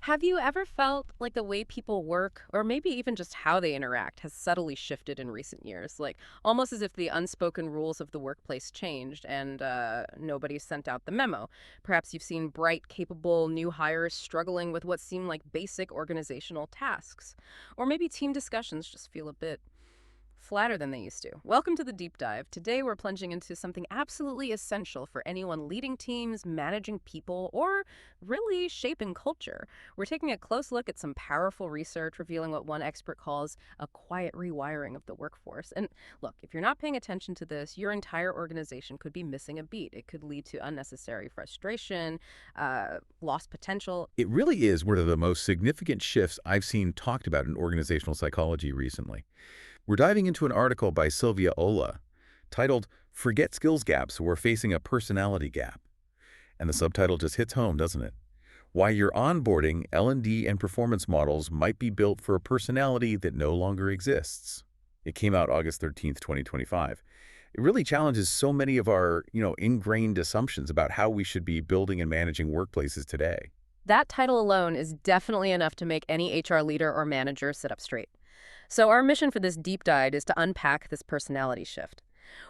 Have you ever felt like the way people work, or maybe even just how they interact, has subtly shifted in recent years? Like almost as if the unspoken rules of the workplace changed and nobody sent out the memo. Perhaps you've seen bright, capable new hires struggling with what seem like basic organizational tasks. Or maybe team discussions just feel a bit flatter than they used to. Welcome to the deep dive. Today we're plunging into something absolutely essential for anyone leading teams, managing people, or really shaping culture. We're taking a close look at some powerful research revealing what one expert calls a quiet rewiring of the workforce. And look, if you're not paying attention to this, your entire organization could be missing a beat. It could lead to unnecessary frustration, lost potential. It really is one of the most significant shifts I've seen talked about in organizational psychology recently. We're diving into an article by Sylvia Olah titled Forget Skills Gaps, We're Facing a Personality Gap. And the subtitle just hits home, doesn't it? Why your onboarding, L&D, and performance models might be built for a personality that no longer exists. It came out August 13th, 2025. It really challenges so many of our, ingrained assumptions about how we should be building and managing workplaces today. That title alone is definitely enough to make any HR leader or manager sit up straight. So, our mission for this deep dive is to unpack this personality shift.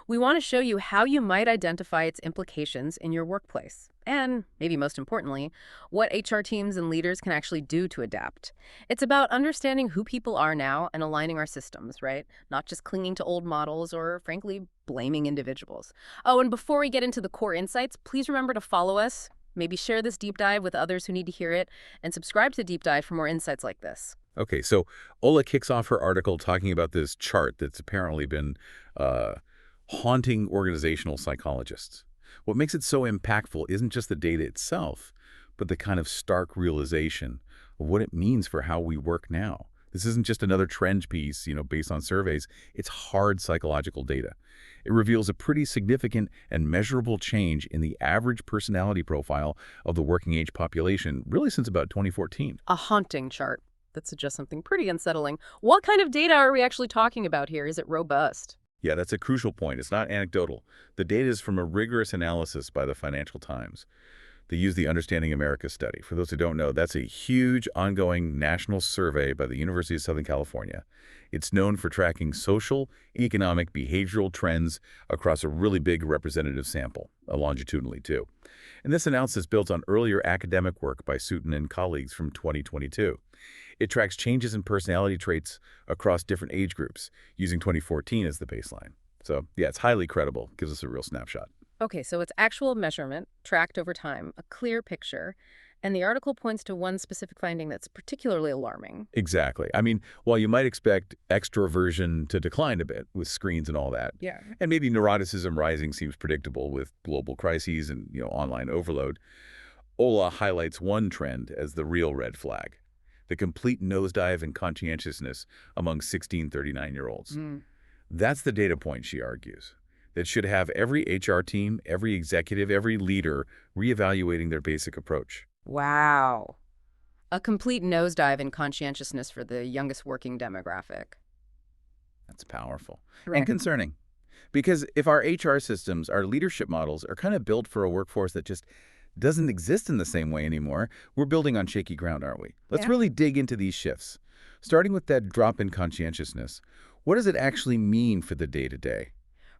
We want to show you how you might identify its implications in your workplace. And, maybe most importantly, what HR teams and leaders can actually do to adapt. It's about understanding who people are now and aligning our systems, right? Not just clinging to old models or, frankly, blaming individuals. Oh, and before we get into the core insights, please remember to follow us, maybe share this deep dive with others who need to hear it, and subscribe to Deep Dive for more insights like this. Okay, so Ola kicks off her article talking about this chart that's apparently been uh, haunting organizational psychologists. What makes it so impactful isn't just the data itself, but the kind of stark realization of what it means for how we work now. This isn't just another trend piece, based on surveys. It's hard psychological data. It reveals a pretty significant and measurable change in the average personality profile of the working age population, really since about 2014. A haunting chart that suggests something pretty unsettling. What kind of data are we actually talking about here? Is it robust? Yeah, that's a crucial point. It's not anecdotal. The data is from a rigorous analysis by the Financial Times. They use the Understanding America study. For those who don't know, that's a huge ongoing national survey by the University of Southern California. It's known for tracking social, economic, behavioral trends across a really big representative sample, longitudinally too. And this analysis builds on earlier academic work by Sutton and colleagues from 2022. It tracks changes in personality traits across different age groups, using 2014 as the baseline. So, yeah, it's highly credible. Gives us a real snapshot. Okay, so it's actual measurement, tracked over time, a clear picture, and the article points to one specific finding that's particularly alarming. Exactly. I mean, while you might expect extroversion to decline a bit with screens and all that, Yeah. and maybe neuroticism rising seems predictable with global crises and, online overload, Ola highlights one trend as the real red flag: the complete nosedive in conscientiousness among 16-39-year-olds. That's the data point, she argues, that should have every HR team, every executive, every leader reevaluating their basic approach. Wow. A complete nosedive in conscientiousness for the youngest working demographic. That's powerful and Right. concerning. Because if our HR systems, our leadership models are kind of built for a workforce that just doesn't exist in the same way anymore, we're building on shaky ground, aren't we? Let's Yeah. really dig into these shifts. Starting with that drop in conscientiousness, what does it actually mean for the day-to-day?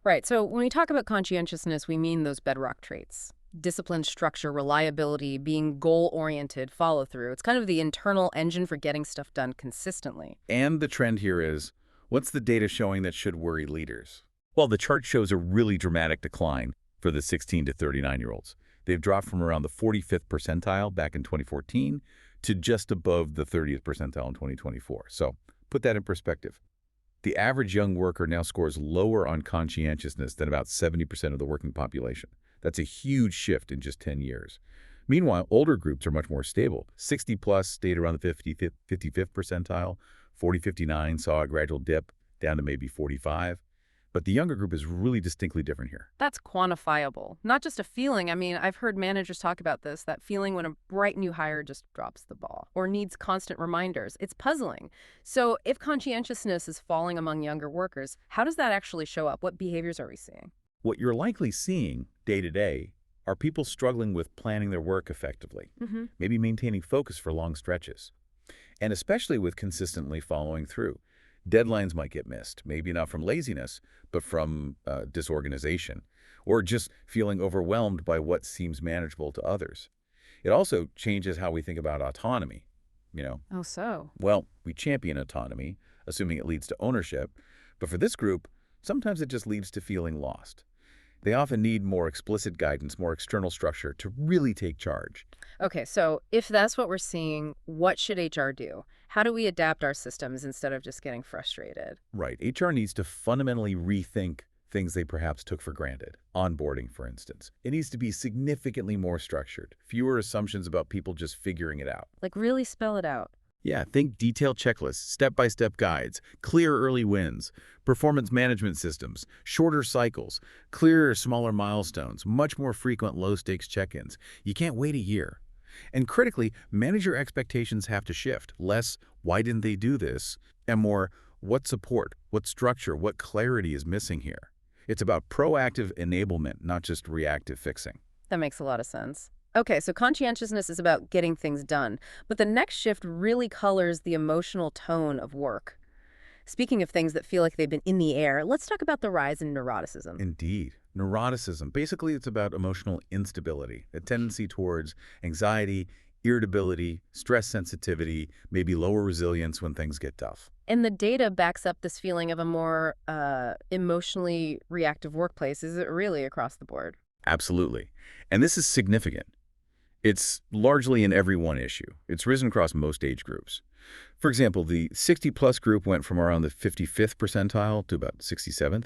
Right. So when we talk about conscientiousness, we mean those bedrock traits: discipline, structure, reliability, being goal-oriented, follow-through. It's kind of the internal engine for getting stuff done consistently. And the trend here is, what's the data showing that should worry leaders? Well, the chart shows a really dramatic decline for the 16 to 39-year-olds. They've dropped from around the 45th percentile back in 2014 to just above the 30th percentile in 2024. So put that in perspective. The average young worker now scores lower on conscientiousness than about 70% of the working population. That's a huge shift in just 10 years. Meanwhile, older groups are much more stable. 60 plus stayed around the 55th percentile. 40-59 saw a gradual dip down to maybe 45. But the younger group is really distinctly different here. That's quantifiable, not just a feeling. I mean, I've heard managers talk about this, that feeling when a bright new hire just drops the ball or needs constant reminders. It's puzzling. So if conscientiousness is falling among younger workers, how does that actually show up? What behaviors are we seeing? What you're likely seeing day to day Are people struggling with planning their work effectively? Hmm. Maybe maintaining focus for long stretches? And especially with consistently following through. Deadlines might get missed, maybe not from laziness, but from disorganization, or just feeling overwhelmed by what seems manageable to others. It also changes how we think about autonomy. You know, Oh, so. well, we champion autonomy, assuming it leads to ownership, but for this group, sometimes it just leads to feeling lost. They often need more explicit guidance, more external structure to really take charge. Okay, so if that's what we're seeing, what should HR do? How do we adapt our systems instead of just getting frustrated? Right. HR needs to fundamentally rethink things they perhaps took for granted. Onboarding, for instance. It needs to be significantly more structured. Fewer assumptions about people just figuring it out. Like, really spell it out. Yeah, think detailed checklists, step-by-step guides, clear early wins, performance management systems, shorter cycles, clearer, smaller milestones, much more frequent low-stakes check-ins. You can't wait a year. And critically, manager expectations have to shift. Less, why didn't they do this? And more, what support, what structure, what clarity is missing here? It's about proactive enablement, not just reactive fixing. That makes a lot of sense. Okay, so conscientiousness is about getting things done, but the next shift really colors the emotional tone of work. Speaking of things that feel like they've been in the air, let's talk about the rise in neuroticism. Indeed. Neuroticism, basically it's about emotional instability, a tendency towards anxiety, irritability, stress sensitivity, maybe lower resilience when things get tough. And the data backs up this feeling of a more emotionally reactive workplace. Is it really across the board? Absolutely. And this is significant. It's largely an everyone issue. It's risen across most age groups. For example, the 60-plus group went from around the 55th percentile to about 67th.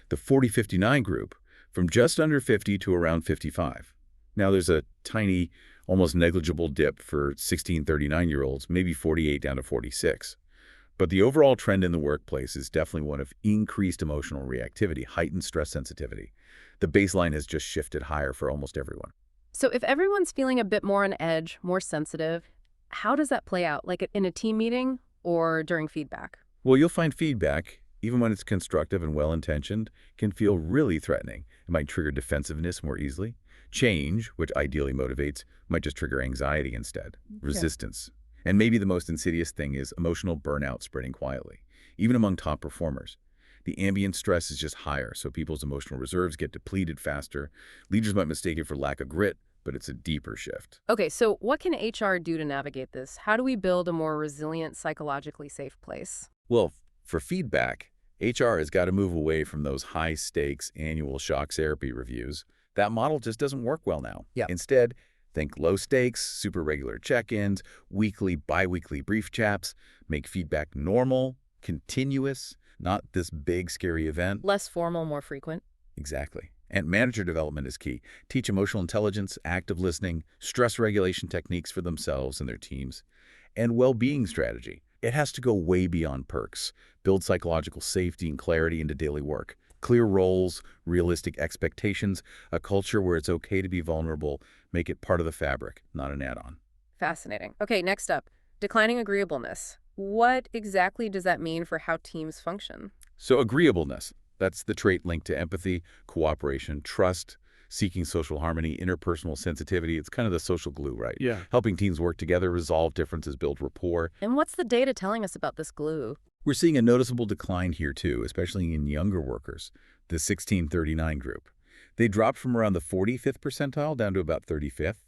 The 40-59 group from just under 50 to around 55. Now there's a tiny, almost negligible dip for 16-39-year-olds, maybe 48 down to 46. But the overall trend in the workplace is definitely one of increased emotional reactivity, heightened stress sensitivity. The baseline has just shifted higher for almost everyone. So if everyone's feeling a bit more on edge, more sensitive, how does that play out? Like in a team meeting or during feedback? Well, you'll find feedback, even when it's constructive and well-intentioned, can feel really threatening. It might trigger defensiveness more easily. Change, which ideally motivates, might just trigger anxiety instead. Resistance. And maybe the most insidious thing is emotional burnout spreading quietly, even among top performers. The ambient stress is just higher, so people's emotional reserves get depleted faster. Leaders might mistake it for lack of grit, but it's a deeper shift. Okay, so what can HR do to navigate this? How do we build a more resilient, psychologically safe place? Well, for feedback, HR has got to move away from those high-stakes annual shock therapy reviews. That model just doesn't work well now. Yeah. Instead, think low-stakes, super regular check-ins, weekly, bi-weekly brief chats. Make feedback normal, continuous, not this big, scary event. Less formal, more frequent. Exactly. And manager development is key. Teach emotional intelligence, active listening, stress regulation techniques for themselves and their teams, and well-being strategy. It has to go way beyond perks. Build psychological safety and clarity into daily work. Clear roles, realistic expectations, a culture where it's okay to be vulnerable. Make it part of the fabric, not an add-on. Fascinating. Okay, next up, declining agreeableness. What exactly does that mean for how teams function? So agreeableness, that's the trait linked to empathy, cooperation, trust, seeking social harmony, interpersonal sensitivity. It's kind of the social glue, right? Yeah. Helping teams work together, resolve differences, build rapport. And what's the data telling us about this glue? We're seeing a noticeable decline here too, especially in younger workers, the 16-39 group. They dropped from around the 45th percentile down to about 35th.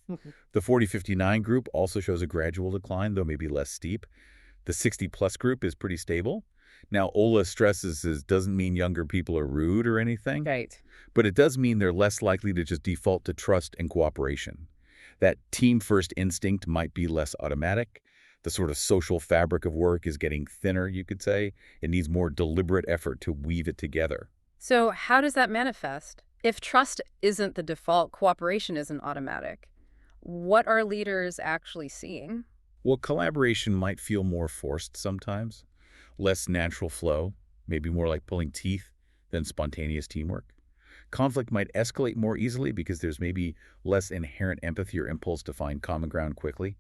The 40-59 group also shows a gradual decline, though maybe less steep. The 60-plus group is pretty stable. Now, Olah stresses this doesn't mean younger people are rude or anything, Right. but it does mean they're less likely to just default to trust and cooperation. That team-first instinct might be less automatic. The sort of social fabric of work is getting thinner, you could say. It needs more deliberate effort to weave it together. So how does that manifest? If trust isn't the default, cooperation isn't automatic. What are leaders actually seeing? Well, collaboration might feel more forced sometimes, less natural flow, maybe more like pulling teeth than spontaneous teamwork. Conflict might escalate more easily because there's maybe less inherent empathy or impulse to find common ground quickly.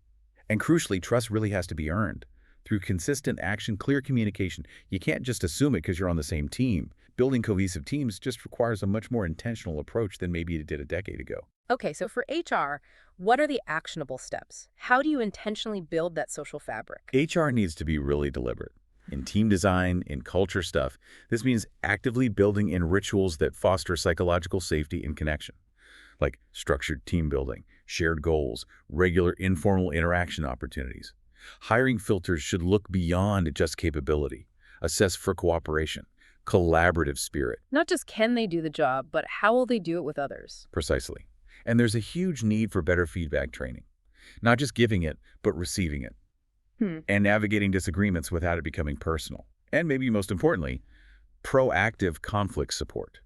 And crucially, trust really has to be earned. Through consistent action, clear communication. You can't just assume it because you're on the same team. Building cohesive teams just requires a much more intentional approach than maybe it did a decade ago. Okay, so for HR, what are the actionable steps? How do you intentionally build that social fabric? HR needs to be really deliberate. In team design, in culture stuff, this means actively building in rituals that foster psychological safety and connection, like structured team building, shared goals, regular informal interaction opportunities. Hiring filters should look beyond just capability, assess for cooperation, collaborative spirit, Not just can they do the job, but how will they do it with others? precisely. And there's a huge need for better feedback training, not just giving it, but receiving it, Hmm. and navigating disagreements without it becoming personal. And maybe most importantly, proactive conflict support.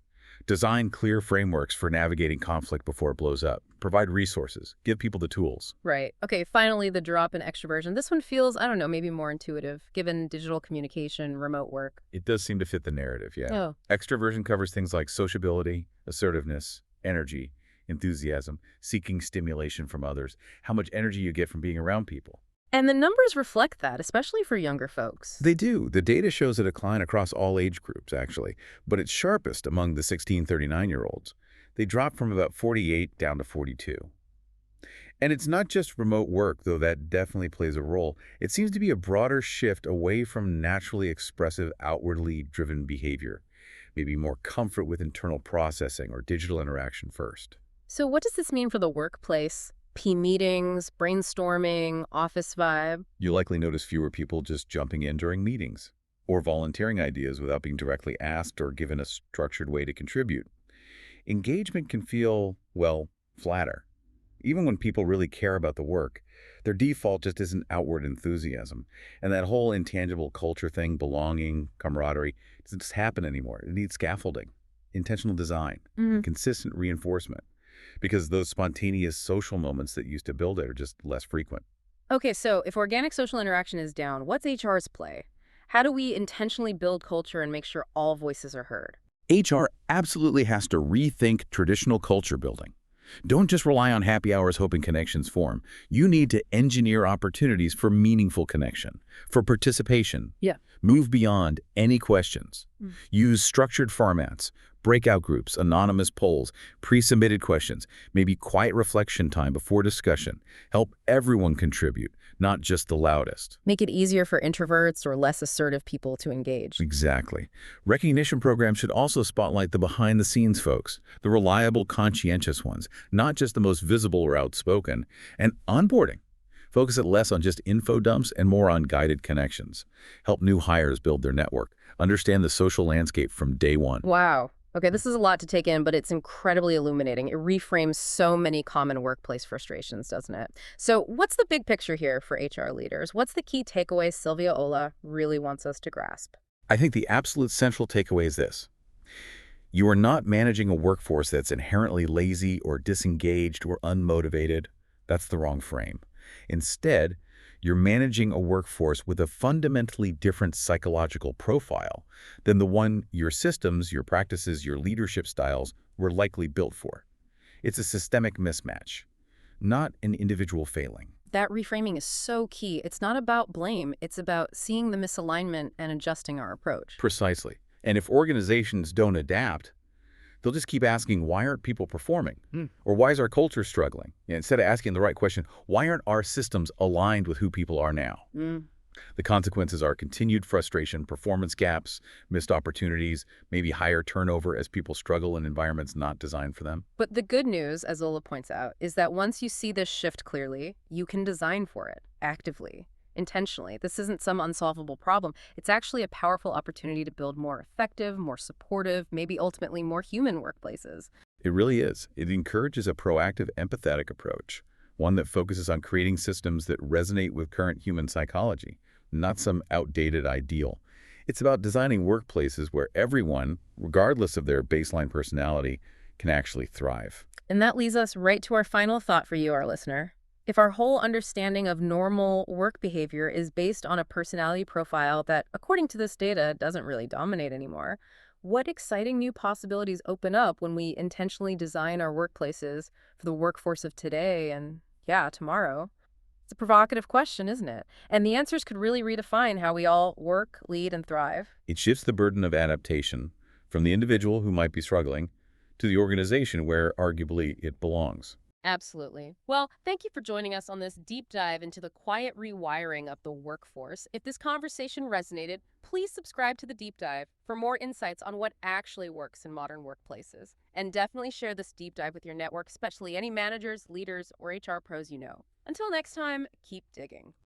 Design clear frameworks for navigating conflict before it blows up. Provide resources. Give people the tools. Right. Okay, finally, the drop in extroversion. This one feels, I don't know, maybe more intuitive, given digital communication, remote work. It does seem to fit the narrative, yeah. Oh, Extroversion covers things like sociability, assertiveness, energy, enthusiasm, seeking stimulation from others, how much energy you get from being around people. and the numbers reflect that, especially for younger folks. They do. The data shows a decline across all age groups, actually, but it's sharpest among the 16-39-year-olds. They dropped from about 48 down to 42. And it's not just remote work, though that definitely plays a role. It seems to be a broader shift away from naturally expressive, outwardly driven behavior, maybe more comfort with internal processing or digital interaction first. So what does this mean for the workplace? P meetings, brainstorming, office vibe? You likely notice fewer people just jumping in during meetings or volunteering ideas without being directly asked or given a structured way to contribute. Engagement can feel, well, flatter. Even when people really care about the work, their default just isn't outward enthusiasm. And that whole intangible culture thing, belonging, camaraderie, doesn't just happen anymore. It needs scaffolding, intentional design, consistent reinforcement, because those spontaneous social moments that used to build it are just less frequent. Okay, so if organic social interaction is down, what's HR's play? How do we intentionally build culture and make sure all voices are heard? HR absolutely has to rethink traditional culture building. Don't just rely on happy hours hoping connections form. You need to engineer opportunities for meaningful connection, for participation. Yeah. Move beyond any questions. Use structured formats, breakout groups, anonymous polls, pre-submitted questions, maybe quiet reflection time before discussion. Help everyone contribute, not just the loudest. Make it easier for introverts or less assertive people to engage. Exactly. Recognition programs should also spotlight the behind-the-scenes folks, the reliable, conscientious ones, not just the most visible or outspoken. And onboarding. Focus it less on just info dumps and more on guided connections. Help new hires build their network. Understand the social landscape from day one. Wow. Okay, this is a lot to take in, but it's incredibly illuminating. It reframes so many common workplace frustrations, doesn't it? So what's the big picture here for HR leaders? What's the key takeaway Sylvia Olah really wants us to grasp? I think the absolute central takeaway is this. You are not managing a workforce that's inherently lazy or disengaged or unmotivated. That's the wrong frame. Instead, you're managing a workforce with a fundamentally different psychological profile than the one your systems, your practices, your leadership styles were likely built for. It's a systemic mismatch, not an individual failing. That reframing is so key. It's not about blame. It's about seeing the misalignment and adjusting our approach. Precisely. And if organizations don't adapt, they'll just keep asking, why aren't people performing? Or why is our culture struggling? Instead of asking the right question, why aren't our systems aligned with who people are now? The consequences are continued frustration, performance gaps, missed opportunities, maybe higher turnover as people struggle in environments not designed for them. But the good news, as Ola points out, is that once you see this shift clearly, you can design for it actively, intentionally. This isn't some unsolvable problem. It's actually a powerful opportunity to build more effective, more supportive, maybe ultimately more human workplaces. It really is. It encourages a proactive, empathetic approach, one that focuses on creating systems that resonate with current human psychology, not some outdated ideal. It's about designing workplaces where everyone, regardless of their baseline personality, can actually thrive. And that leads us right to our final thought for you, our listener. If our whole understanding of normal work behavior is based on a personality profile that, according to this data, doesn't really dominate anymore, what exciting new possibilities open up when we intentionally design our workplaces for the workforce of today and, yeah, tomorrow? It's a provocative question, isn't it? And the answers could really redefine how we all work, lead, and thrive. It shifts the burden of adaptation from the individual who might be struggling to the organization where arguably it belongs. Absolutely. Well, thank you for joining us on this deep dive into the quiet rewiring of the workforce. If this conversation resonated, please subscribe to the deep dive for more insights on what actually works in modern workplaces. And definitely share this deep dive with your network, especially any managers, leaders, or HR pros you know. Until next time, keep digging.